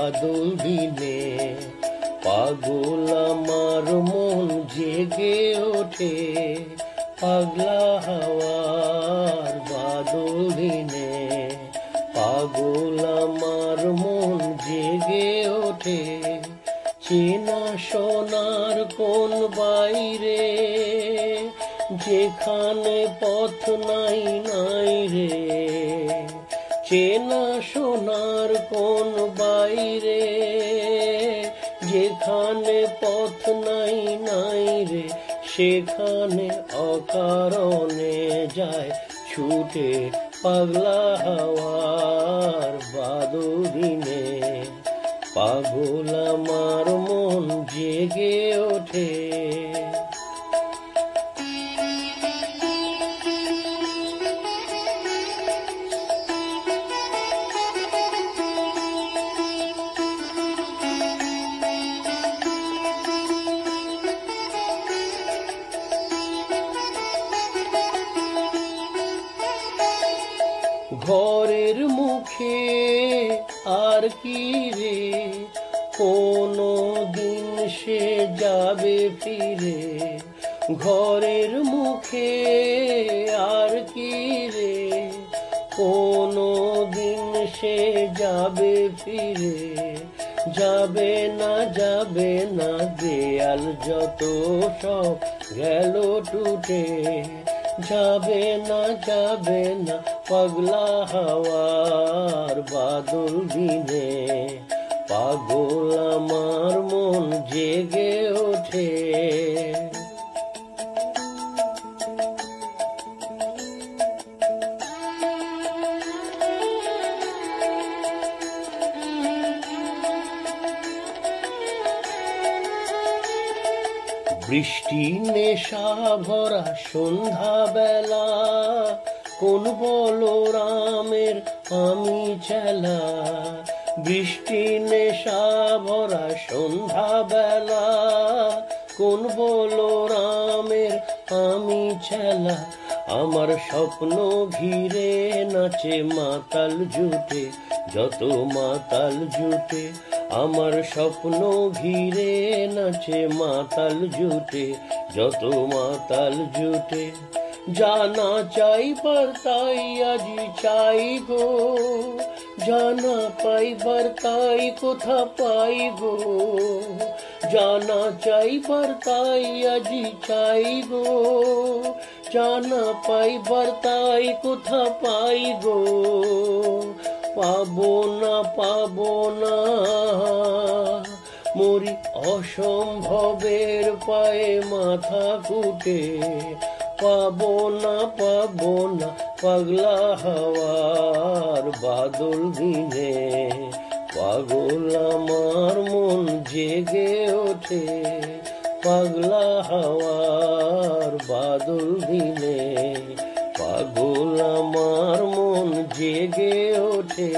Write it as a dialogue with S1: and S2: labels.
S1: বাদল দিনে, পাগল আমার মন জেগে ওঠে পাগলা হাওয়ার বাদল দিনে, পাগল আমার মন জেগে ওঠে। চেনা সোনার কোন বাইরে, যেখানে পথ নাই নাই রে, চেনা সোনার কোন বাইরে, যেখানে পথ নাই নাই রে, সেখানে অকারণে যায় ছুটে পাগলা হাওয়ার বাদল দিনে, পাগল আমার মন জেগে ওঠে। ঘরের মুখে আর কি রে, কোনো দিন সে যাবে ফিরে, ঘরের মুখে আর কি রে, কোনো দিন সে যাবে ফিরে, যাবে না দেয়াল যত সব গেল টুটে, যাবে না পাগলা হাওয়ার বাদল দিনে, পাগল আমার মন জেগে ওঠে। বৃষ্টি নেশা ভরা সন্ধ্যা বেলা, কোন বলরামের আমি চেলা, বৃষ্টি নেশা ভরা সন্ধ্যা বেলা, কোন বলরামের আমি চেলা, আমার স্বপ্ন ঘিরে নাচে মাতাল জুটে, যত মাতাল জুটে, আমার স্বপ্ন ঘিরে নাচে মাতাল জুটে, যত মাতাল জুটে, জানা চাইবার তাই আজি চাই গো, জানা পাইবার তাই কোথা পাই গো, জানা চাইবার তাই আজি চাই গো, জানা পাইবার তাই কোথা পাই গো, পাবো না মরি অসম্ভবের পায়ে মাথা কুটে, পাবো না পাগলা হাওয়ার বাদল দিনে, পাগল আমার মন জেগে ওঠে পাগলা হাওয়ার বাদল দিনে, পাগল আমার মন জেগে ওঠে।